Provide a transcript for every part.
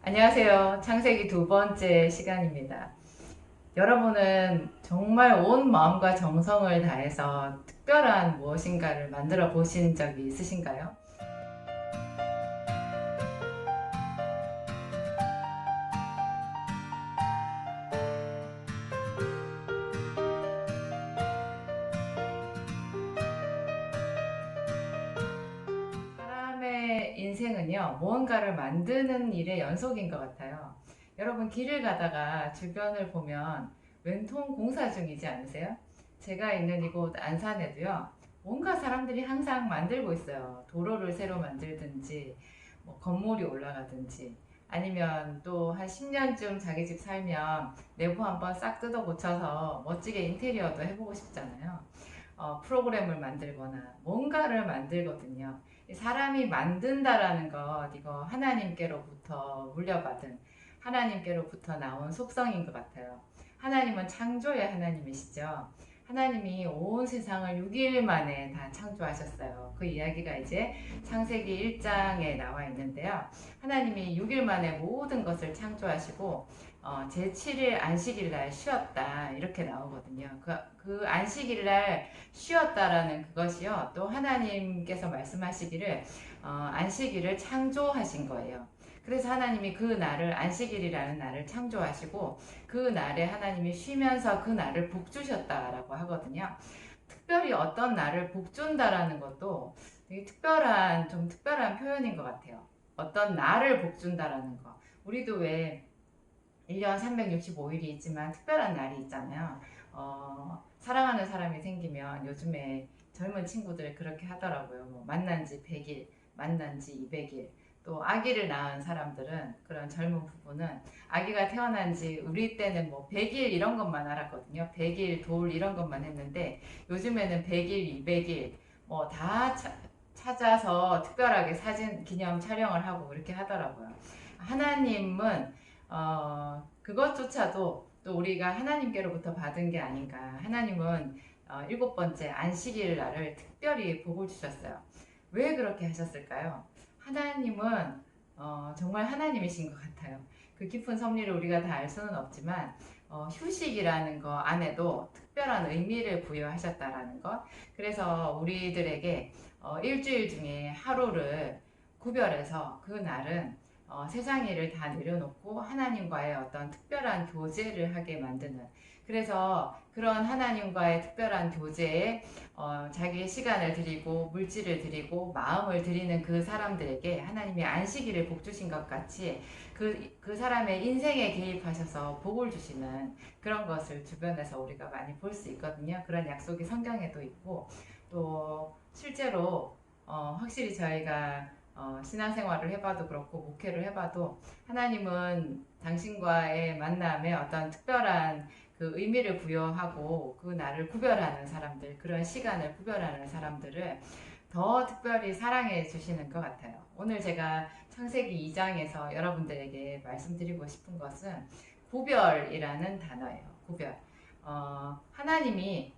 안녕하세요. 창세기 두 번째 시간입니다. 여러분은 정말 온 마음과 정성을 다해서 특별한 무엇인가를 만들어 보신 적이 있으신가요? 사람의 인생은요, 무언가를 만드는 일의 연속인 것 같아요. 여러분, 길을 가다가 주변을 보면 웬통 공사 중이지 않으세요? 제가 있는 이곳 안산에도요, 뭔가 사람들이 항상 만들고 있어요. 도로를 새로 만들든지, 뭐 건물이 올라가든지, 아니면 또 한 10년쯤 자기 집 살면 내부 한번 싹 뜯어 고쳐서 멋지게 인테리어도 해보고 싶잖아요. 프로그램을 만들거나 뭔가를 만들거든요. 사람이 만든다라는 것, 이거 하나님께로부터 물려받은, 하나님께로부터 나온 속성인 것 같아요. 하나님은 창조의 하나님이시죠. 하나님이 온 세상을 6일 만에 다 창조하셨어요. 그 이야기가 이제 창세기 1장에 나와 있는데요. 하나님이 6일 만에 모든 것을 창조하시고 제7일 안식일 날 쉬었다 이렇게 나오거든요. 그 안식일 날 쉬었다라는 그것이요. 또 하나님께서 말씀하시기를 안식일을 창조하신 거예요. 그래서 하나님이 그 날을 안식일이라는 날을 창조하시고 그 날에 하나님이 쉬면서 그 날을 복주셨다라고 하거든요. 특별히 어떤 날을 복준다라는 것도 되게 좀 특별한 표현인 것 같아요. 어떤 날을 복준다라는 거. 우리도 왜 1년 365일이 있지만 특별한 날이 있잖아요. 사랑하는 사람이 생기면 요즘에 젊은 친구들 그렇게 하더라고요. 뭐 만난 지 100일, 만난 지 200일. 또 아기를 낳은 사람들은 그런 젊은 부부는 아기가 태어난 지 우리 때는 뭐 100일 이런 것만 알았거든요. 100일, 돌 이런 것만 했는데 요즘에는 100일, 200일 뭐 다 찾아서 특별하게 사진 기념 촬영을 하고 그렇게 하더라고요. 하나님은 그것조차도 또 우리가 하나님께로부터 받은 게 아닌가. 하나님은 일곱 번째 안식일 날을 특별히 복을 주셨어요. 왜 그렇게 하셨을까요? 하나님은 정말 하나님이신 것 같아요. 그 깊은 섭리를 우리가 다 알 수는 없지만 휴식이라는 거 안에도 특별한 의미를 부여하셨다라는 것. 그래서 우리들에게 일주일 중에 하루를 구별해서 그 날은 세상 일을 다 내려놓고 하나님과의 어떤 특별한 교제를 하게 만드는, 그래서 그런 하나님과의 특별한 교제에 자기의 시간을 드리고 물질을 드리고 마음을 드리는 그 사람들에게 하나님이 안식일을 복 주신 것 같이 그 사람의 인생에 개입하셔서 복을 주시는 그런 것을 주변에서 우리가 많이 볼 수 있거든요. 그런 약속이 성경에도 있고 또 실제로 확실히 저희가 신앙생활을 해봐도 그렇고 목회를 해봐도 하나님은 당신과의 만남에 어떤 특별한 그 의미를 부여하고 그 날을 구별하는 사람들, 그런 시간을 구별하는 사람들을 더 특별히 사랑해 주시는 것 같아요. 오늘 제가 창세기 2장에서 여러분들에게 말씀드리고 싶은 것은 구별이라는 단어예요. 구별. 하나님이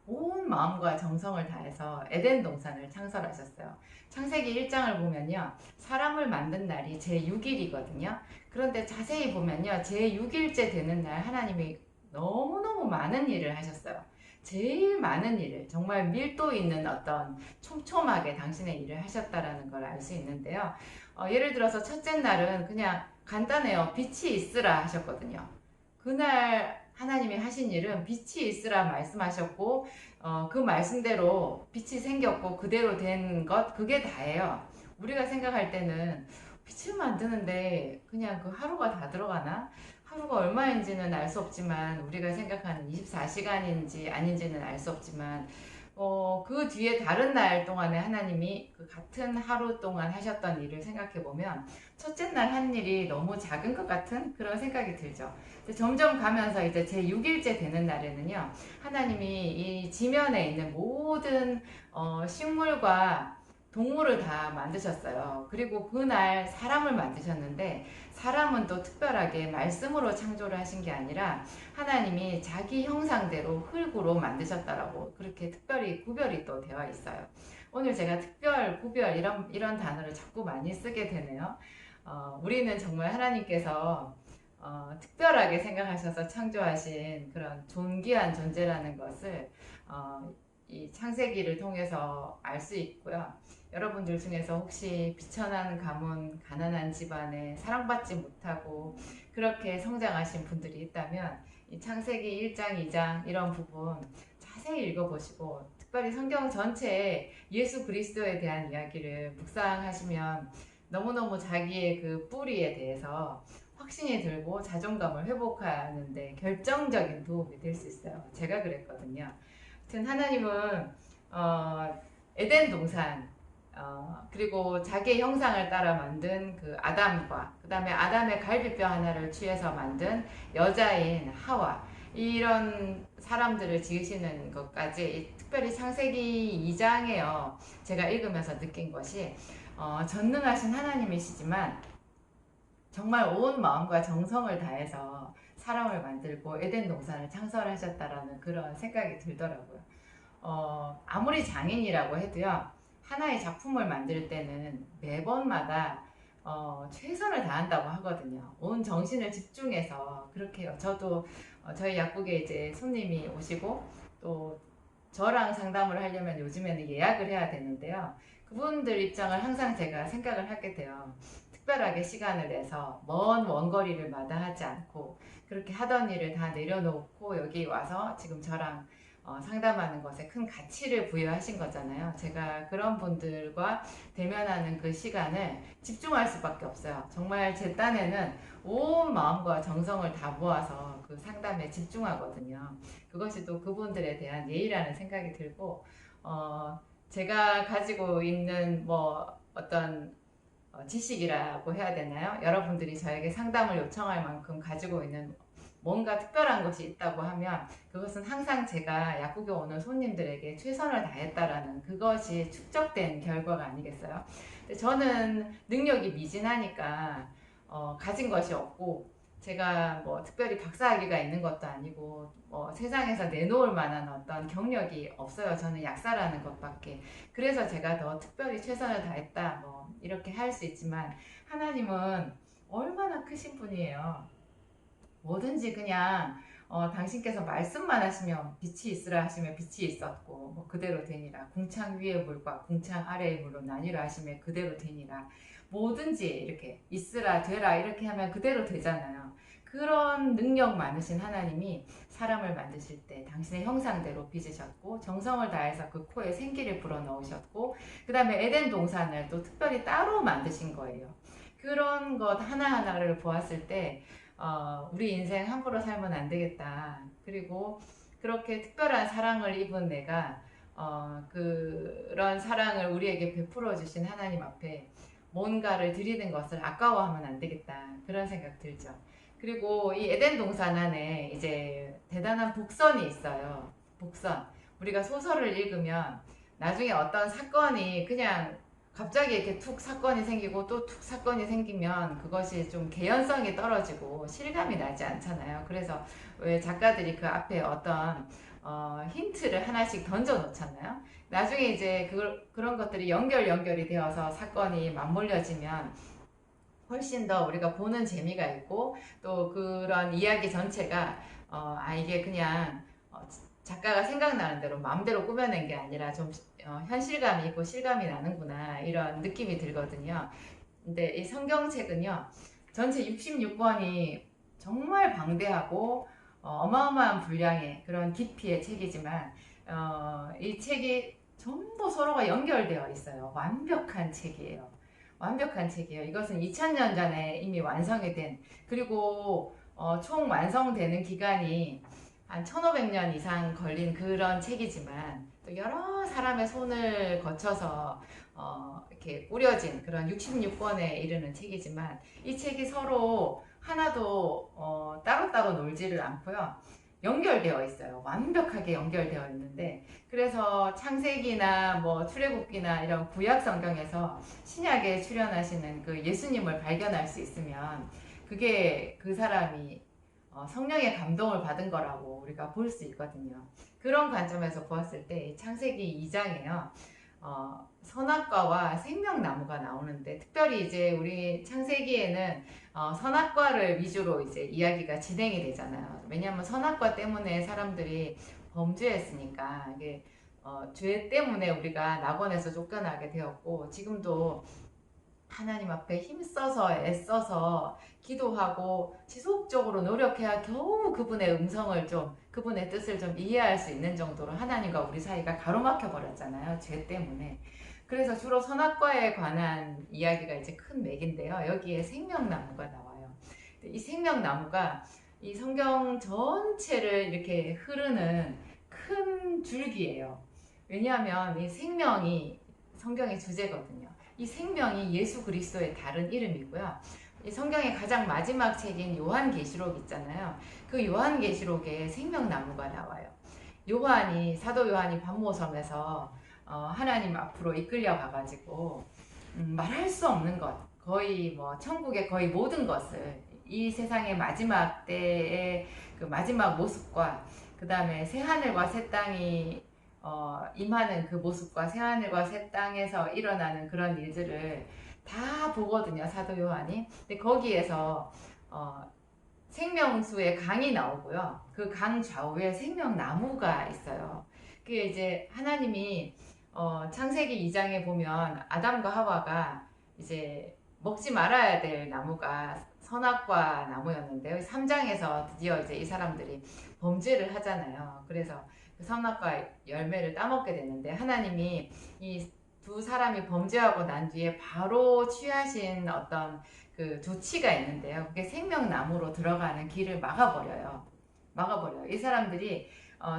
온 마음과 정성을 다해서 에덴 동산을 창설하셨어요. 창세기 1장을 보면요. 사람을 만든 날이 제6일이거든요. 그런데 자세히 보면요. 제6일째 되는 날 하나님이 너무너무 많은 일을 하셨어요. 제일 많은 일을, 정말 밀도 있는 어떤 촘촘하게 당신의 일을 하셨다라는 걸 알 수 있는데요. 예를 들어서 첫째 날은 그냥 간단해요. 빛이 있으라 하셨거든요. 그날 하나님이 하신 일은 빛이 있으라 말씀하셨고 그 말씀대로 빛이 생겼고 그대로 된 것, 그게 다예요. 우리가 생각할 때는 빛을 만드는데 그냥 그 하루가 다 들어가나? 하루가 얼마인지는 알 수 없지만 우리가 생각하는 24시간인지 아닌지는 알 수 없지만 그 뒤에 다른 날 동안에 하나님이 그 같은 하루 동안 하셨던 일을 생각해 보면 첫째 날 한 일이 너무 작은 것 같은 그런 생각이 들죠. 점점 가면서 이제 제 6일째 되는 날에는요, 하나님이 이 지면에 있는 모든 식물과 동물을 다 만드셨어요. 그리고 그날 사람을 만드셨는데 사람은 또 특별하게 말씀으로 창조를 하신 게 아니라 하나님이 자기 형상대로 흙으로 만드셨다라고 그렇게 특별히 구별이 또 되어 있어요. 오늘 제가 특별, 구별 이런 단어를 자꾸 많이 쓰게 되네요. 우리는 정말 하나님께서 특별하게 생각하셔서 창조하신 그런 존귀한 존재라는 것을 이 창세기를 통해서 알 수 있고요. 여러분들 중에서 혹시 비천한 가문, 가난한 집안에 사랑받지 못하고 그렇게 성장하신 분들이 있다면 이 창세기 1장, 2장 이런 부분 자세히 읽어보시고 특별히 성경 전체에 예수 그리스도에 대한 이야기를 묵상하시면 너무너무 자기의 그 뿌리에 대해서 확신이 들고 자존감을 회복하는 데 결정적인 도움이 될 수 있어요. 제가 그랬거든요. 하여튼 하나님은 에덴 동산 그리고 자기의 형상을 따라 만든 그 아담과 그 다음에 아담의 갈비뼈 하나를 취해서 만든 여자인 하와 이런 사람들을 지으시는 것까지 특별히 창세기 2장에요. 제가 읽으면서 느낀 것이 전능하신 하나님이시지만 정말 온 마음과 정성을 다해서 사람을 만들고 에덴 동산을 창설하셨다라는 그런 생각이 들더라고요. 아무리 장인이라고 해도요, 하나의 작품을 만들 때는 매번마다 최선을 다한다고 하거든요. 온 정신을 집중해서 그렇게 해요. 저도 저희 약국에 이제 손님이 오시고 또 저랑 상담을 하려면 요즘에는 예약을 해야 되는데요. 그분들 입장을 항상 제가 생각을 하게 돼요. 특별하게 시간을 내서 먼 원거리를 마다하지 않고 그렇게 하던 일을 다 내려놓고 여기 와서 지금 저랑 상담하는 것에 큰 가치를 부여하신 거잖아요. 제가 그런 분들과 대면하는 그 시간을 집중할 수밖에 없어요. 정말 제 딴에는 온 마음과 정성을 다 모아서 그 상담에 집중하거든요. 그것이 또 그분들에 대한 예의라는 생각이 들고 제가 가지고 있는 뭐 어떤 지식이라고 해야 되나요? 여러분들이 저에게 상담을 요청할 만큼 가지고 있는 뭔가 특별한 것이 있다고 하면 그것은 항상 제가 약국에 오는 손님들에게 최선을 다했다라는 그것이 축적된 결과가 아니겠어요? 근데 저는 능력이 미진하니까 가진 것이 없고 제가 뭐 특별히 박사학위가 있는 것도 아니고 뭐 세상에서 내놓을 만한 어떤 경력이 없어요. 저는 약사라는 것밖에. 그래서 제가 더 특별히 최선을 다했다 뭐 이렇게 할 수 있지만 하나님은 얼마나 크신 분이에요. 뭐든지 그냥 당신께서 말씀만 하시면 빛이 있으라 하시면 빛이 있었고 뭐 그대로 되니라. 궁창 위의 물과 궁창 아래의 물로 나뉘라 하시면 그대로 되니라. 뭐든지 이렇게 있으라 되라 이렇게 하면 그대로 되잖아요. 그런 능력 많으신 하나님이 사람을 만드실 때 당신의 형상대로 빚으셨고 정성을 다해서 그 코에 생기를 불어넣으셨고 그 다음에 에덴 동산을 또 특별히 따로 만드신 거예요. 그런 것 하나하나를 보았을 때 우리 인생 함부로 살면 안 되겠다. 그리고 그렇게 특별한 사랑을 입은 내가 그런 사랑을 우리에게 베풀어 주신 하나님 앞에 뭔가를 드리는 것을 아까워하면 안 되겠다. 그런 생각 들죠. 그리고 이 에덴 동산 안에 이제 대단한 복선이 있어요. 복선. 우리가 소설을 읽으면 나중에 어떤 사건이 그냥 갑자기 이렇게 툭 사건이 생기고 또 툭 사건이 생기면 그것이 좀 개연성이 떨어지고 실감이 나지 않잖아요. 그래서 왜 작가들이 그 앞에 어떤 힌트를 하나씩 던져 놓잖아요. 나중에 이제 그런 것들이 연결이 되어서 사건이 맞물려지면 훨씬 더 우리가 보는 재미가 있고 또 그런 이야기 전체가 이게 그냥 작가가 생각나는 대로 마음대로 꾸며낸 게 아니라 좀 현실감이 있고 실감이 나는구나 이런 느낌이 들거든요. 근데 이 성경책은요 전체 66권이 정말 방대하고 어마어마한 분량의 그런 깊이의 책이지만 이 책이 전부 서로가 연결되어 있어요. 완벽한 책이에요. 완벽한 책이에요. 이것은 2000년 전에 이미 완성이 된 그리고 총 완성되는 기간이 한 1500년 이상 걸린 그런 책이지만 또 여러 사람의 손을 거쳐서 이렇게 꾸려진 그런 66권에 이르는 책이지만 이 책이 서로 하나도 따로따로 놀지를 않고요. 연결되어 있어요. 완벽하게 연결되어 있는데 그래서 창세기나 뭐 출애굽기나 이런 구약 성경에서 신약에 출연하시는 그 예수님을 발견할 수 있으면 그게 그 사람이 성령의 감동을 받은 거라고 우리가 볼 수 있거든요. 그런 관점에서 보았을 때 창세기 2장에요. 선악과와 생명나무가 나오는데, 특별히 이제 우리 창세기에는 선악과를 위주로 이제 이야기가 진행이 되잖아요. 왜냐하면 선악과 때문에 사람들이 범죄했으니까, 이게 죄 때문에 우리가 낙원에서 쫓겨나게 되었고, 지금도 하나님 앞에 힘써서 애써서 기도하고 지속적으로 노력해야 겨우 그분의 음성을 좀, 그분의 뜻을 좀 이해할 수 있는 정도로 하나님과 우리 사이가 가로막혀 버렸잖아요, 죄 때문에. 그래서 주로 선악과에 관한 이야기가 이제 큰 맥인데요, 여기에 생명나무가 나와요. 이 생명나무가 이 성경 전체를 이렇게 흐르는 큰 줄기예요. 왜냐하면 이 생명이 성경의 주제거든요. 이 생명이 예수 그리스도의 다른 이름이고요. 이 성경의 가장 마지막 책인 요한계시록 있잖아요. 그 요한계시록에 생명나무가 나와요. 사도 요한이 밤모섬에서 하나님 앞으로 이끌려 가가지고 말할 수 없는 것, 거의 뭐 천국의 거의 모든 것을, 이 세상의 마지막 때의 그 마지막 모습과 그 다음에 새 하늘과 새 땅이 임하는 그 모습과 새하늘과 새 땅에서 일어나는 그런 일들을 다 보거든요, 사도 요한이. 근데 거기에서 생명수의 강이 나오고요. 그 강 좌우에 생명나무가 있어요. 그게 이제 하나님이 창세기 2장에 보면 아담과 하와가 이제 먹지 말아야 될 나무가 선악과 나무였는데요. 3장에서 드디어 이제 이 사람들이 범죄를 하잖아요. 그래서 그 선악과 열매를 따먹게 되는데, 하나님이 이 두 사람이 범죄하고 난 뒤에 바로 취하신 어떤 그 조치가 있는데요. 그게 생명나무로 들어가는 길을 막아버려요. 이 사람들이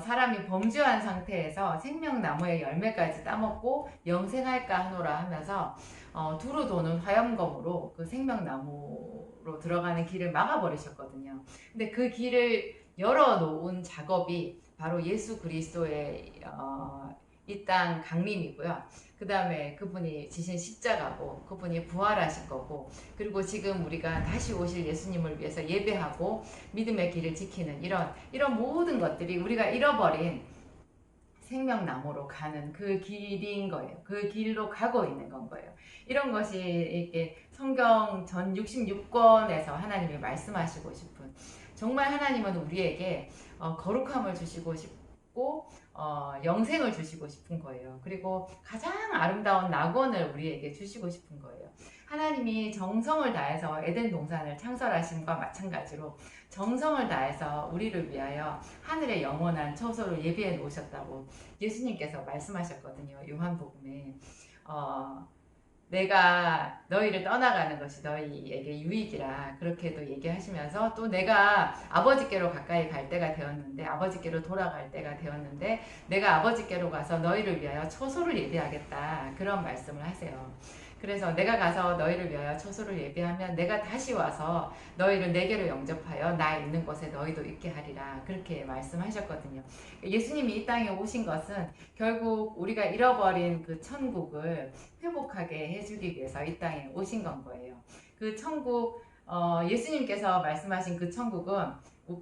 사람이 범죄한 상태에서 생명나무의 열매까지 따먹고 영생할까 하노라 하면서 두루 도는 화염검으로 그 생명나무로 들어가는 길을 막아버리셨거든요. 근데 그 길을 열어놓은 작업이 바로 예수 그리스도의 이 땅 강림이고요. 그 다음에 그분이 지신 십자가고, 그분이 부활하신 거고, 그리고 지금 우리가 다시 오실 예수님을 위해서 예배하고 믿음의 길을 지키는 이런 모든 것들이 우리가 잃어버린 생명나무로 가는 그 길인 거예요. 그 길로 가고 있는 건 거예요. 이런 것이 이렇게 성경 전 66권에서 하나님이 말씀하시고 싶은, 정말 하나님은 우리에게 거룩함을 주시고 싶고 영생을 주시고 싶은 거예요. 그리고 가장 아름다운 낙원을 우리에게 주시고 싶은 거예요. 하나님이 정성을 다해서 에덴 동산을 창설하심과 마찬가지로 정성을 다해서 우리를 위하여 하늘의 영원한 처소를 예비해 놓으셨다고 예수님께서 말씀하셨거든요. 요한복음에. 내가 너희를 떠나가는 것이 너희에게 유익이라, 그렇게도 얘기하시면서, 또 내가 아버지께로 가까이 갈 때가 되었는데, 아버지께로 돌아갈 때가 되었는데 내가 아버지께로 가서 너희를 위하여 처소를 예비하겠다, 그런 말씀을 하세요. 그래서 내가 가서 너희를 위하여 처소를 예비하면 내가 다시 와서 너희를 내게로 영접하여 나 있는 곳에 너희도 있게 하리라, 그렇게 말씀하셨거든요. 예수님이 이 땅에 오신 것은 결국 우리가 잃어버린 그 천국을 회복하게 해주기 위해서 이 땅에 오신 건 거예요. 그 천국, 예수님께서 말씀하신 그 천국은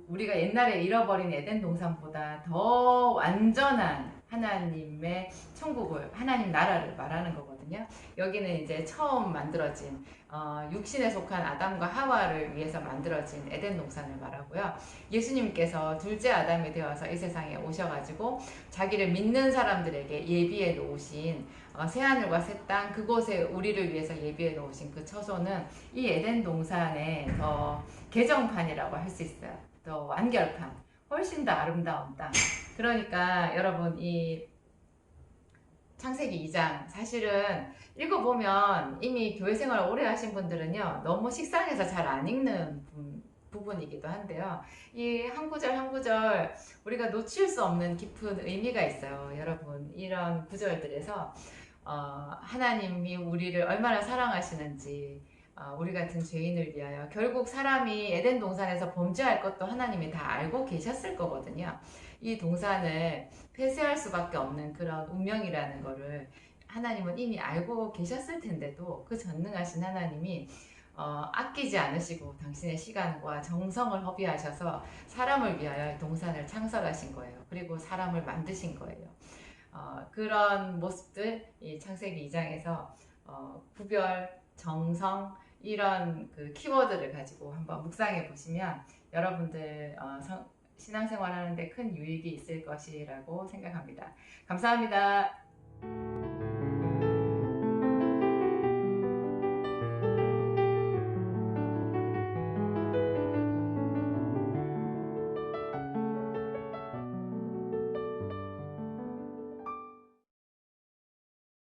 우리가 옛날에 잃어버린 에덴 동산보다 더 완전한 하나님의 천국을, 하나님 나라를 말하는 거거든요. 여기는 이제 처음 만들어진 육신에 속한 아담과 하와를 위해서 만들어진 에덴 동산을 말하고요. 예수님께서 둘째 아담이 되어서 이 세상에 오셔가지고 자기를 믿는 사람들에게 예비해 놓으신 새하늘과 새 땅, 그곳에 우리를 위해서 예비해 놓으신 그 처소는 이 에덴 동산의 더 개정판이라고 할 수 있어요. 더 완결판, 훨씬 더 아름다운 땅. 그러니까 여러분, 이 창세기 2장 사실은 읽어보면, 이미 교회 생활 오래 하신 분들은요 너무 식상해서 잘 안 읽는 부분이기도 한데요, 이 한 구절 한 구절 우리가 놓칠 수 없는 깊은 의미가 있어요. 여러분, 이런 구절들에서 하나님이 우리를 얼마나 사랑하시는지, 우리 같은 죄인을 위하여, 결국 사람이 에덴 동산에서 범죄할 것도 하나님이 다 알고 계셨을 거거든요. 이 동산을 폐쇄할 수밖에 없는 그런 운명이라는 거를 하나님은 이미 알고 계셨을 텐데도, 그 전능하신 하나님이 아끼지 않으시고 당신의 시간과 정성을 허비하셔서 사람을 위하여 동산을 창설하신 거예요. 그리고 사람을 만드신 거예요. 그런 모습들 이 창세기 2장에서 구별, 정성 이런 그 키워드를 가지고 한번 묵상해 보시면 여러분들 신앙생활 하는데 큰 유익이 있을 것이라고 생각합니다. 감사합니다.